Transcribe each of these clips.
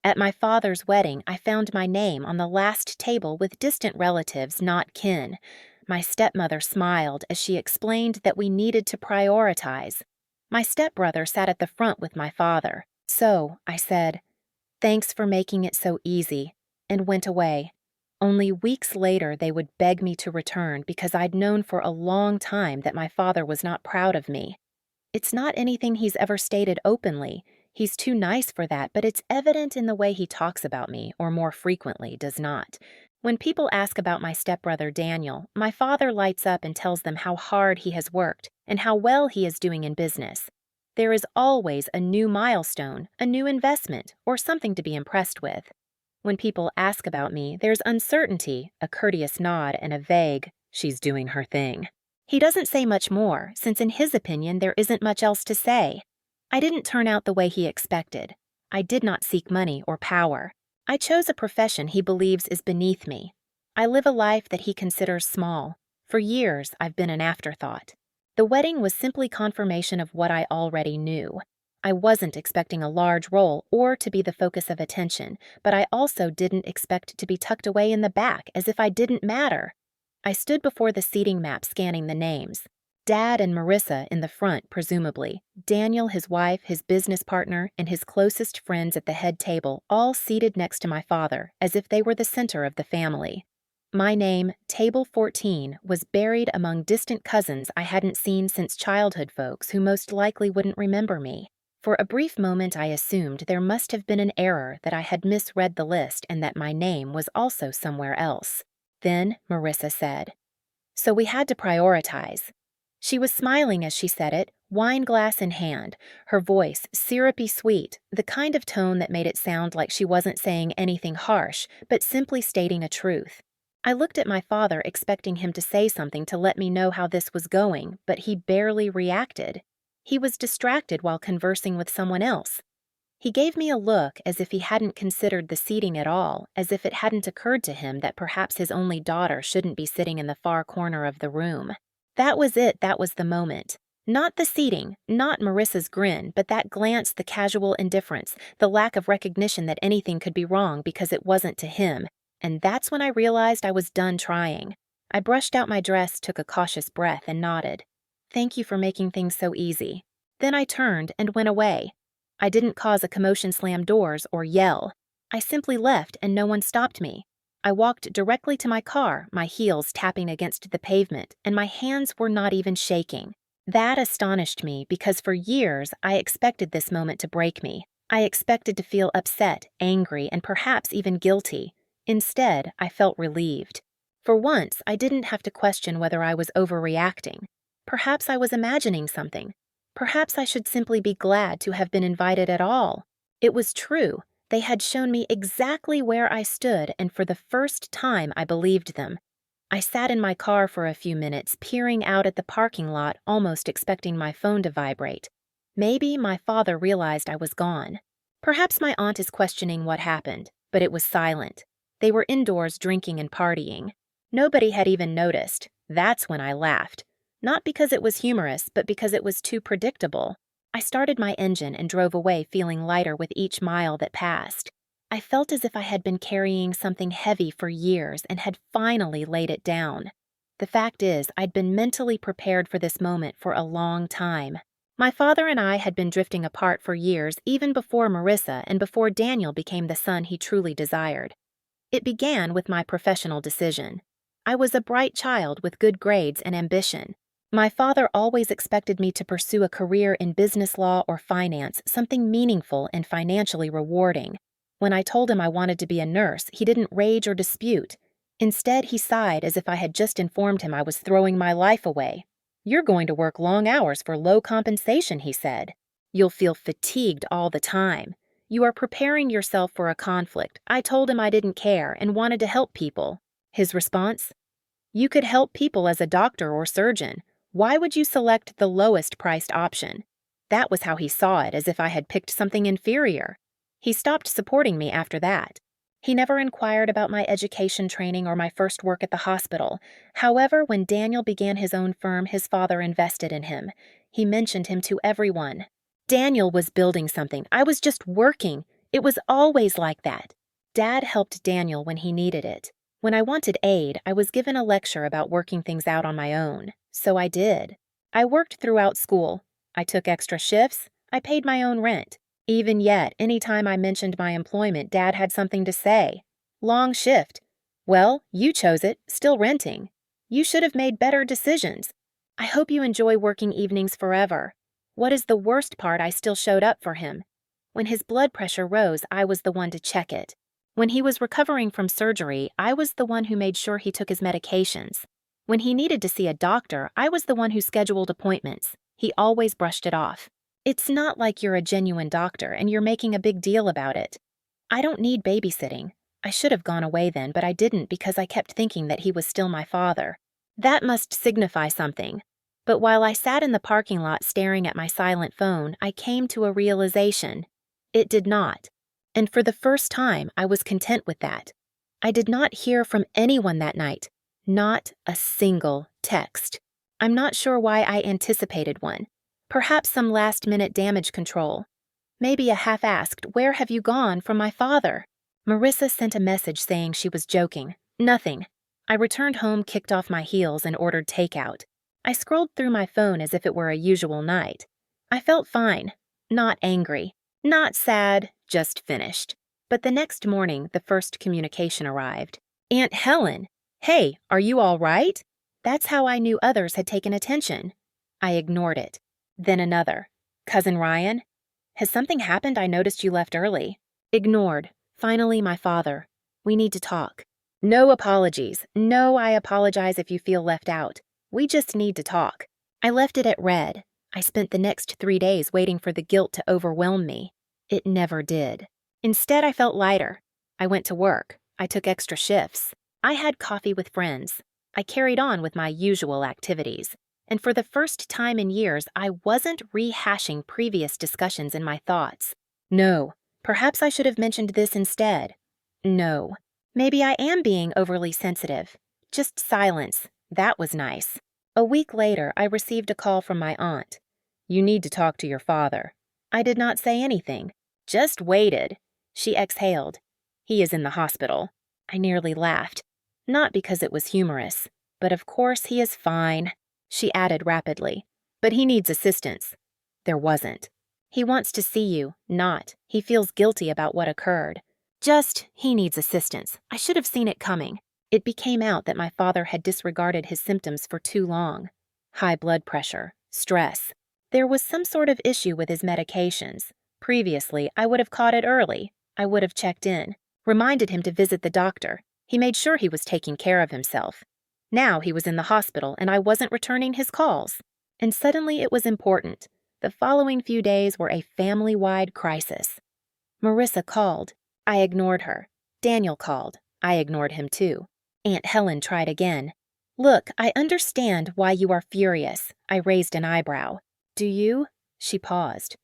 At my father's wedding, I found my name on the last table with distant relatives, not kin. My stepmother smiled as she explained that we needed to prioritize. My stepbrother sat at the front with my father. So, I said, "Thanks for making it so easy," and went away. Only weeks later, they would beg me to return because I'd known for a long time that my father was not proud of me. It's not anything he's ever stated openly. He's too nice for that, but it's evident in the way he talks about me, or more frequently, does not. When people ask about my stepbrother Daniel, my father lights up and tells them how hard he has worked and how well he is doing in business. There is always a new milestone, a new investment, or something to be impressed with. When people ask about me, there's uncertainty, a courteous nod, and a vague, "she's doing her thing." He doesn't say much more, since in his opinion there isn't much else to say. I didn't turn out the way he expected. I did not seek money or power. I chose a profession he believes is beneath me. I live a life that he considers small. For years, I've been an afterthought. The wedding was simply confirmation of what I already knew. I wasn't expecting a large role or to be the focus of attention, but I also didn't expect to be tucked away in the back as if I didn't matter. I stood before the seating map scanning the names. Dad and Marissa in the front, presumably. Daniel, his wife, his business partner, and his closest friends at the head table, all seated next to my father, as if they were the center of the family. My name, Table 14, was buried among distant cousins I hadn't seen since childhood folks who most likely wouldn't remember me. For a brief moment I assumed there must have been an error, that I had misread the list and that my name was also somewhere else. Then Marissa said, "So we had to prioritize." She was smiling as she said it, wine glass in hand, her voice syrupy sweet, the kind of tone that made it sound like she wasn't saying anything harsh, but simply stating a truth. I looked at my father expecting him to say something to let me know how this was going, but he barely reacted. He was distracted while conversing with someone else. He gave me a look as if he hadn't considered the seating at all, as if it hadn't occurred to him that perhaps his only daughter shouldn't be sitting in the far corner of the room. That was it, that was the moment. Not the seating, not Marissa's grin, but that glance, the casual indifference, the lack of recognition that anything could be wrong because it wasn't to him. And that's when I realized I was done trying. I brushed out my dress, took a cautious breath, and nodded. "Thank you for making things so easy." Then I turned and went away. I didn't cause a commotion, slam doors, or yell. I simply left and no one stopped me. I walked directly to my car, my heels tapping against the pavement, and my hands were not even shaking. That astonished me because for years I expected this moment to break me. I expected to feel upset, angry, and perhaps even guilty. Instead, I felt relieved. For once, I didn't have to question whether I was overreacting. Perhaps I was imagining something. Perhaps I should simply be glad to have been invited at all. It was true. They had shown me exactly where I stood, and for the first time I believed them. I sat in my car for a few minutes, peering out at the parking lot, almost expecting my phone to vibrate. Maybe my father realized I was gone. Perhaps my aunt is questioning what happened, but it was silent. They were indoors drinking and partying. Nobody had even noticed. That's when I laughed. Not because it was humorous, but because it was too predictable. I started my engine and drove away, feeling lighter with each mile that passed. I felt as if I had been carrying something heavy for years and had finally laid it down. The fact is, I'd been mentally prepared for this moment for a long time. My father and I had been drifting apart for years, even before Marissa and before Daniel became the son he truly desired. It began with my professional decision. I was a bright child with good grades and ambition. My father always expected me to pursue a career in business law or finance, something meaningful and financially rewarding. When I told him I wanted to be a nurse, he didn't rage or dispute. Instead, he sighed as if I had just informed him I was throwing my life away. "You're going to work long hours for low compensation," he said. "You'll feel fatigued all the time. You are preparing yourself for a conflict." I told him I didn't care and wanted to help people. His response? "You could help people as a doctor or surgeon. Why would you select the lowest priced option?" That was how he saw it, as if I had picked something inferior. He stopped supporting me after that. He never inquired about my education training or my first work at the hospital. However, when Daniel began his own firm, his father invested in him. He mentioned him to everyone. Daniel was building something. I was just working. It was always like that. Dad helped Daniel when he needed it. When I wanted aid, I was given a lecture about working things out on my own. So I did. I worked throughout school. I took extra shifts. I paid my own rent. Even yet, any time I mentioned my employment, Dad had something to say. Long shift. Well, you chose it, still renting. You should have made better decisions. I hope you enjoy working evenings forever. What is the worst part? I still showed up for him. When his blood pressure rose, I was the one to check it. When he was recovering from surgery, I was the one who made sure he took his medications. When he needed to see a doctor, I was the one who scheduled appointments. He always brushed it off. It's not like you're a genuine doctor and you're making a big deal about it. I don't need babysitting. I should have gone away then, but I didn't because I kept thinking that he was still my father. That must signify something. But while I sat in the parking lot staring at my silent phone, I came to a realization. It did not. And for the first time, I was content with that. I did not hear from anyone that night. Not a single text. I'm not sure why I anticipated one. Perhaps some last-minute damage control. Maybe a half-asked, "Where have you gone?" from my father. Marissa sent a message saying she was joking. Nothing. I returned home, kicked off my heels, and ordered takeout. I scrolled through my phone as if it were a usual night. I felt fine. Not angry. Not sad. Just finished. But the next morning, the first communication arrived. "Aunt Helen! Hey, are you all right?" That's how I knew others had taken attention. I ignored it. Then another. "Cousin Ryan? Has something happened? I noticed you left early." Ignored. Finally, my father. "We need to talk." "No apologies. No, I apologize if you feel left out. We just need to talk." I left it at red. I spent the next 3 days waiting for the guilt to overwhelm me. It never did. Instead, I felt lighter. I went to work. I took extra shifts. I had coffee with friends. I carried on with my usual activities. And for the first time in years, I wasn't rehashing previous discussions in my thoughts. No, perhaps I should have mentioned this instead. No, maybe I am being overly sensitive. Just silence. That was nice. A week later, I received a call from my aunt. "You need to talk to your father." I did not say anything. Just waited. She exhaled. "He is in the hospital." I nearly laughed. Not because it was humorous, but of course he is fine. She added rapidly, "But he needs assistance." There wasn't. "He wants to see you, not. He feels guilty about what occurred." Just, he needs assistance. I should have seen it coming. It became out that my father had disregarded his symptoms for too long. High blood pressure, stress. There was some sort of issue with his medications. Previously, I would have caught it early. I would have checked in, reminded him to visit the doctor. He made sure he was taking care of himself. Now he was in the hospital and I wasn't returning his calls. And suddenly it was important. The following few days were a family-wide crisis. Marissa called. I ignored her. Daniel called. I ignored him too. Aunt Helen tried again. "Look, I understand why you are furious." I raised an eyebrow. "Do you?" She paused.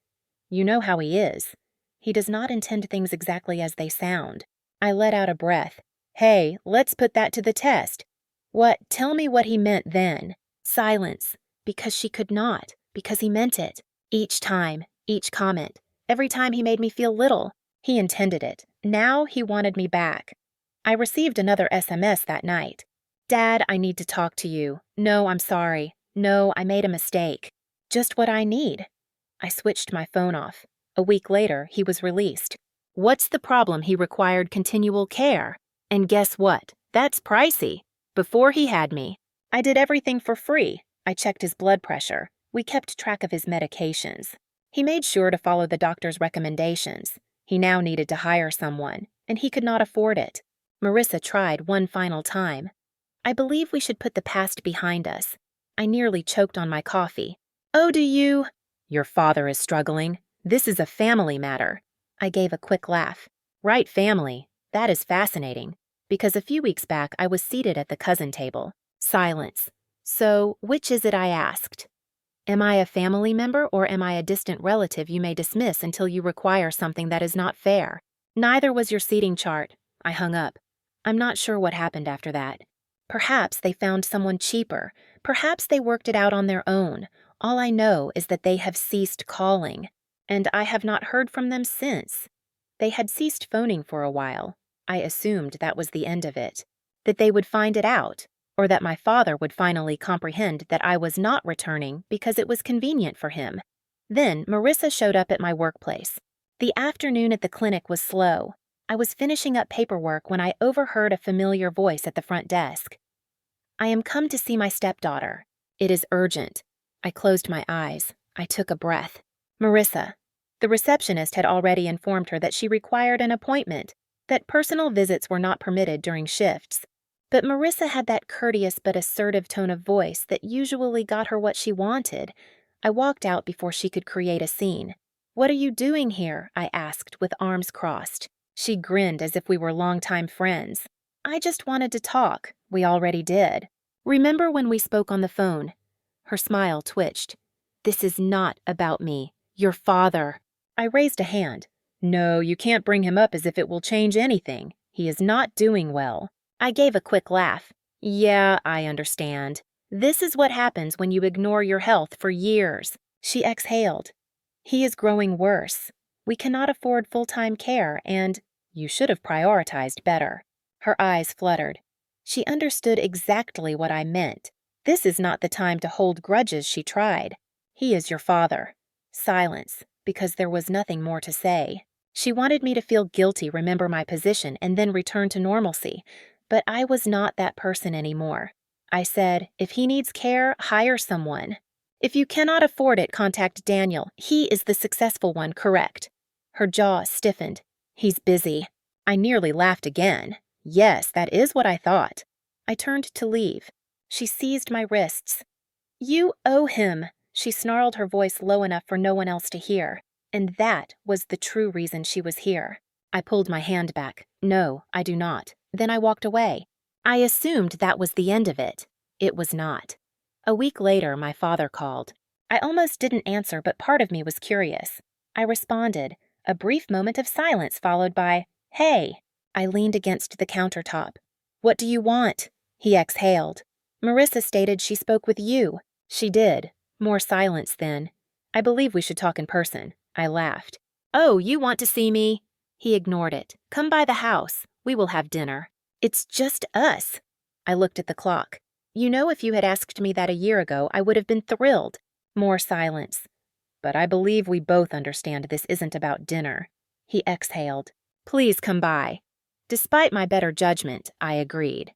"You know how he is. He does not intend things exactly as they sound." I let out a breath. "Hey, let's put that to the test." "What? Tell me what he meant then." Silence. Because she could not. Because he meant it. Each time. Each comment. Every time he made me feel little. He intended it. Now he wanted me back. I received another SMS that night. "Dad, I need to talk to you. No, I'm sorry. No, I made a mistake." Just what I need. I switched my phone off. A week later, he was released. What's the problem? He required continual care. And guess what? That's pricey. Before he had me, I did everything for free. I checked his blood pressure. We kept track of his medications. He made sure to follow the doctor's recommendations. He now needed to hire someone, and he could not afford it. Marissa tried one final time. "I believe we should put the past behind us." I nearly choked on my coffee. "Oh, do you?" "Your father is struggling. This is a family matter." I gave a quick laugh. "Right, family. That is fascinating." Because a few weeks back I was seated at the cousin table. Silence. "So, which is it?" I asked. "Am I a family member or am I a distant relative you may dismiss until you require something that is not fair?" "Neither was your seating chart." I hung up. I'm not sure what happened after that. Perhaps they found someone cheaper. Perhaps they worked it out on their own. All I know is that they have ceased calling, and I have not heard from them since. They had ceased phoning for a while. I assumed that was the end of it. That they would find it out, or that my father would finally comprehend that I was not returning because it was convenient for him. Then Marissa showed up at my workplace. The afternoon at the clinic was slow. I was finishing up paperwork when I overheard a familiar voice at the front desk. "I am come to see my stepdaughter. It is urgent." I closed my eyes. I took a breath. Marissa. The receptionist had already informed her that she required an appointment, that personal visits were not permitted during shifts. But Marissa had that courteous but assertive tone of voice that usually got her what she wanted. I walked out before she could create a scene. "What are you doing here?" I asked with arms crossed. She grinned as if we were longtime friends. "I just wanted to talk. We already did. Remember when we spoke on the phone?" Her smile twitched. "This is not about me. Your father." I raised a hand. "No, you can't bring him up as if it will change anything. He is not doing well." I gave a quick laugh. "Yeah, I understand. This is what happens when you ignore your health for years." She exhaled. "He is growing worse. We cannot afford full-time care, and you should have prioritized better." Her eyes fluttered. She understood exactly what I meant. This is not the time to hold grudges, she tried. "He is your father." Silence, because there was nothing more to say. She wanted me to feel guilty, remember my position, and then return to normalcy. But I was not that person anymore. I said, "If he needs care, hire someone. If you cannot afford it, contact Daniel. He is the successful one, correct?" Her jaw stiffened. "He's busy." I nearly laughed again. Yes, that is what I thought. I turned to leave. She seized my wrists. "You owe him," she snarled, her voice low enough for no one else to hear. And that was the true reason she was here. I pulled my hand back. "No, I do not." Then I walked away. I assumed that was the end of it. It was not. A week later, my father called. I almost didn't answer, but part of me was curious. I responded. A brief moment of silence followed by, "Hey." I leaned against the countertop. "What do you want?" He exhaled. "Marissa stated she spoke with you." "She did." More silence then. "I believe we should talk in person." I laughed. "Oh, you want to see me?" He ignored it. "Come by the house. We will have dinner." "It's just us." I looked at the clock. "You know, if you had asked me that a year ago, I would have been thrilled." More silence. "But I believe we both understand this isn't about dinner." He exhaled. "Please come by." Despite my better judgment, I agreed.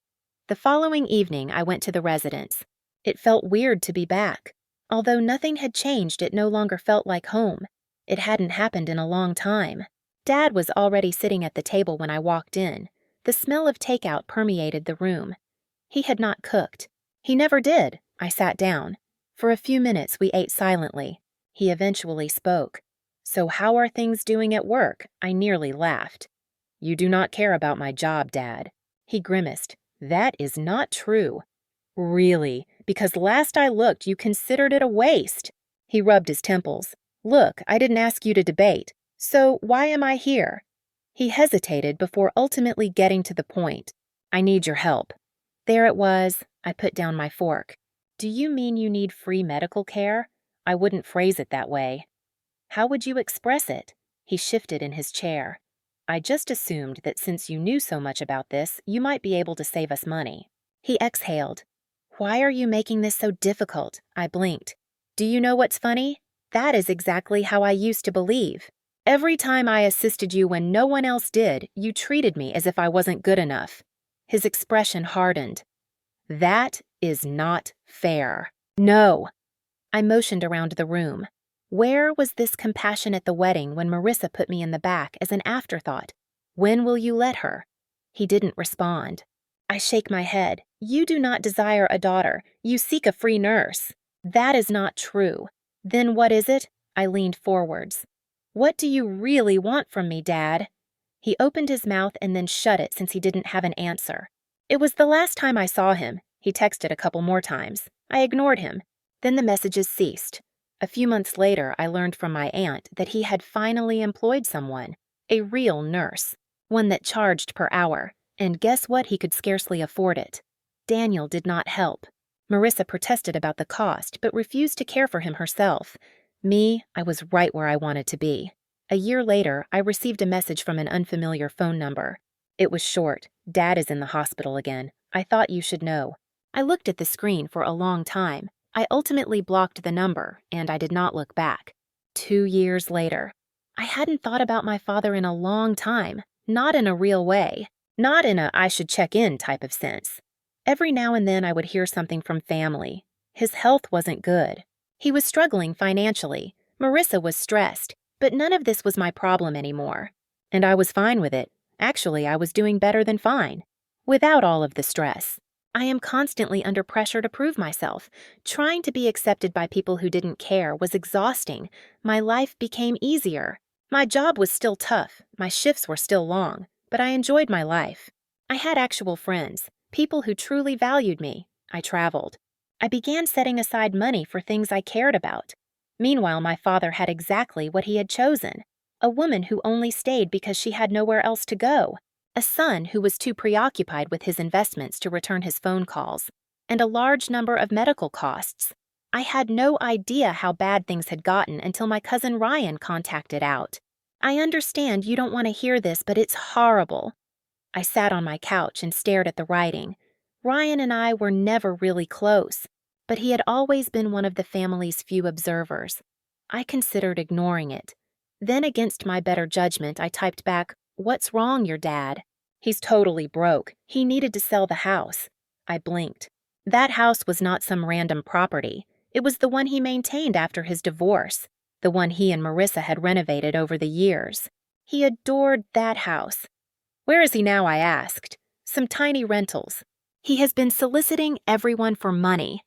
The following evening, I went to the residence. It felt weird to be back. Although nothing had changed, it no longer felt like home. It hadn't happened in a long time. Dad was already sitting at the table when I walked in. The smell of takeout permeated the room. He had not cooked. He never did. I sat down. For a few minutes, we ate silently. He eventually spoke. "So how are things doing at work?" I nearly laughed. "You do not care about my job, Dad." He grimaced. "That is not true." "Really? Because last I looked, you considered it a waste." He rubbed his temples. "Look, I didn't ask you to debate. So why am I here?" He hesitated before ultimately getting to the point. "I need your help." There it was. I put down my fork. "Do you mean you need free medical care?" I wouldn't phrase it that way. "How would you express it?" He shifted in his chair. "I just assumed that since you knew so much about this, you might be able to save us money." He exhaled. "Why are you making this so difficult?" I blinked. "Do you know what's funny? That is exactly how I used to believe. Every time I assisted you when no one else did, you treated me as if I wasn't good enough." His expression hardened. "That is not fair." "No." I motioned around the room. Where was this compassion at the wedding when Marissa put me in the back as an afterthought? "When will you let her?" He didn't respond. I shake my head. "You do not desire a daughter. You seek a free nurse." "That is not true." "Then what is it?" I leaned forwards. "What do you really want from me, Dad?" He opened his mouth and then shut it since he didn't have an answer. It was the last time I saw him. He texted a couple more times. I ignored him. Then the messages ceased. A few months later, I learned from my aunt that he had finally employed someone, a real nurse, one that charged per hour, and guess what? He could scarcely afford it. Daniel did not help. Marissa protested about the cost, but refused to care for him herself. Me, I was right where I wanted to be. A year later, I received a message from an unfamiliar phone number. It was short. Dad is in the hospital again. I thought you should know. I looked at the screen for a long time. I ultimately blocked the number, and I did not look back. 2 years later. I hadn't thought about my father in a long time, not in a real way, not in a I should check in type of sense. Every now and then I would hear something from family. His health wasn't good. He was struggling financially. Marissa was stressed, but none of this was my problem anymore. And I was fine with it. Actually, I was doing better than fine. Without all of the stress. I am constantly under pressure to prove myself. Trying to be accepted by people who didn't care was exhausting. My life became easier. My job was still tough. My shifts were still long, but I enjoyed my life. I had actual friends, people who truly valued me. I traveled. I began setting aside money for things I cared about. Meanwhile, my father had exactly what he had chosen. A woman who only stayed because she had nowhere else to go. A son who was too preoccupied with his investments to return his phone calls, and a large number of medical costs. I had no idea how bad things had gotten until my cousin Ryan contacted out. I understand you don't want to hear this, but it's horrible. I sat on my couch and stared at the writing. Ryan and I were never really close, but he had always been one of the family's few observers. I considered ignoring it. Then, against my better judgment, I typed back, "What's wrong, your dad?" "He's totally broke. He needed to sell the house." I blinked. That house was not some random property. It was the one he maintained after his divorce, the one he and Marissa had renovated over the years. He adored that house. "Where is he now?" I asked. "Some tiny rentals." "He has been soliciting everyone for money."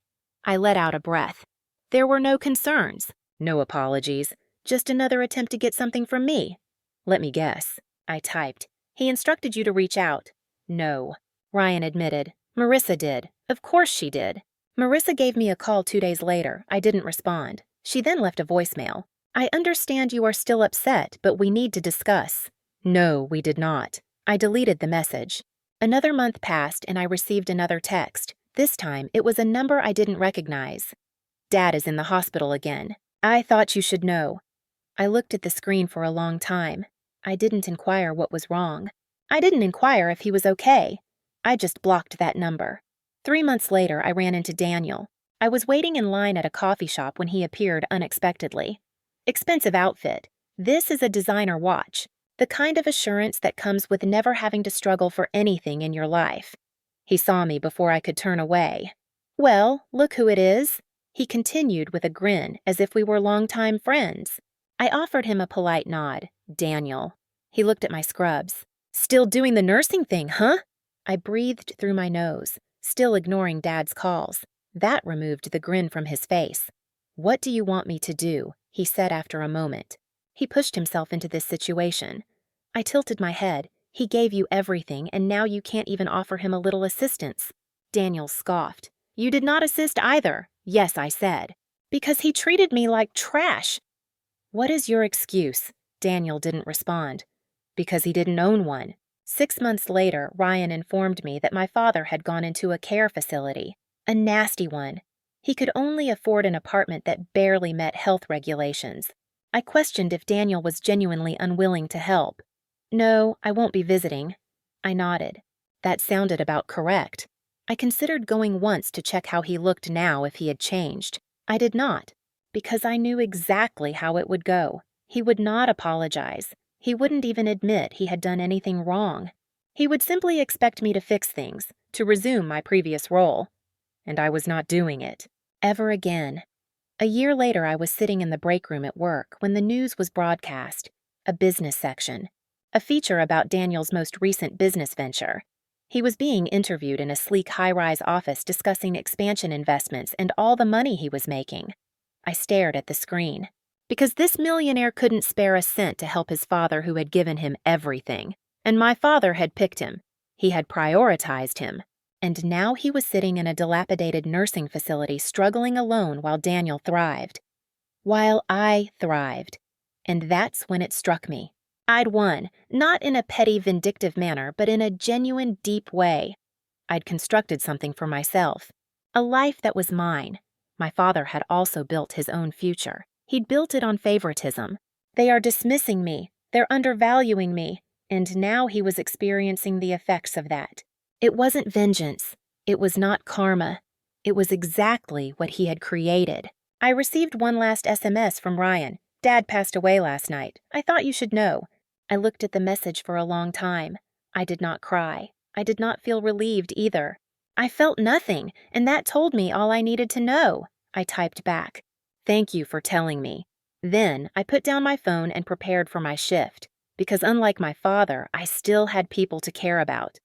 I let out a breath. There were no concerns, no apologies, just another attempt to get something from me. "Let me guess." I typed. "He instructed you to reach out." "No," Ryan admitted. "Marissa did. Of course she did." Marissa gave me a call 2 days later. I didn't respond. She then left a voicemail. "I understand you are still upset, but we need to discuss." No, we did not. I deleted the message. Another month passed and I received another text. This time, it was a number I didn't recognize. "Dad is in the hospital again. I thought you should know." I looked at the screen for a long time. I didn't inquire what was wrong. I didn't inquire if he was okay. I just blocked that number. 3 months later, I ran into Daniel. I was waiting in line at a coffee shop when he appeared unexpectedly. Expensive outfit. This is a designer watch, the kind of assurance that comes with never having to struggle for anything in your life. He saw me before I could turn away. "Well, look who it is," he continued with a grin as if we were longtime friends. I offered him a polite nod. "Daniel." He looked at my scrubs. "Still doing the nursing thing, huh?" I breathed through my nose, still ignoring Dad's calls. That removed the grin from his face. "What do you want me to do?" he said after a moment. He pushed himself into this situation. I tilted my head. "He gave you everything, and now you can't even offer him a little assistance." Daniel scoffed. "You did not assist either." "Yes, I said." "Because he treated me like trash." "What is your excuse?" Daniel didn't respond. "Because he didn't own one." 6 months later, Ryan informed me that my father had gone into a care facility, a nasty one. He could only afford an apartment that barely met health regulations. I questioned if Daniel was genuinely unwilling to help. "No, I won't be visiting." I nodded. That sounded about correct. I considered going once to check how he looked now if he had changed. I did not, because I knew exactly how it would go. He would not apologize. He wouldn't even admit he had done anything wrong. He would simply expect me to fix things, to resume my previous role. And I was not doing it. Ever again. A year later, I was sitting in the break room at work when the news was broadcast. A business section. A feature about Daniel's most recent business venture. He was being interviewed in a sleek high-rise office discussing expansion investments and all the money he was making. I stared at the screen. Because this millionaire couldn't spare a cent to help his father who had given him everything. And my father had picked him. He had prioritized him. And now he was sitting in a dilapidated nursing facility struggling alone while Daniel thrived. While I thrived. And that's when it struck me. I'd won, not in a petty, vindictive manner, but in a genuine, deep way. I'd constructed something for myself. A life that was mine. My father had also built his own future. He'd built it on favoritism. They are dismissing me. They're undervaluing me. And now he was experiencing the effects of that. It wasn't vengeance. It was not karma. It was exactly what he had created. I received one last SMS from Ryan. Dad passed away last night. I thought you should know. I looked at the message for a long time. I did not cry. I did not feel relieved either. I felt nothing, and that told me all I needed to know. I typed back. Thank you for telling me. Then I put down my phone and prepared for my shift, because unlike my father, I still had people to care about.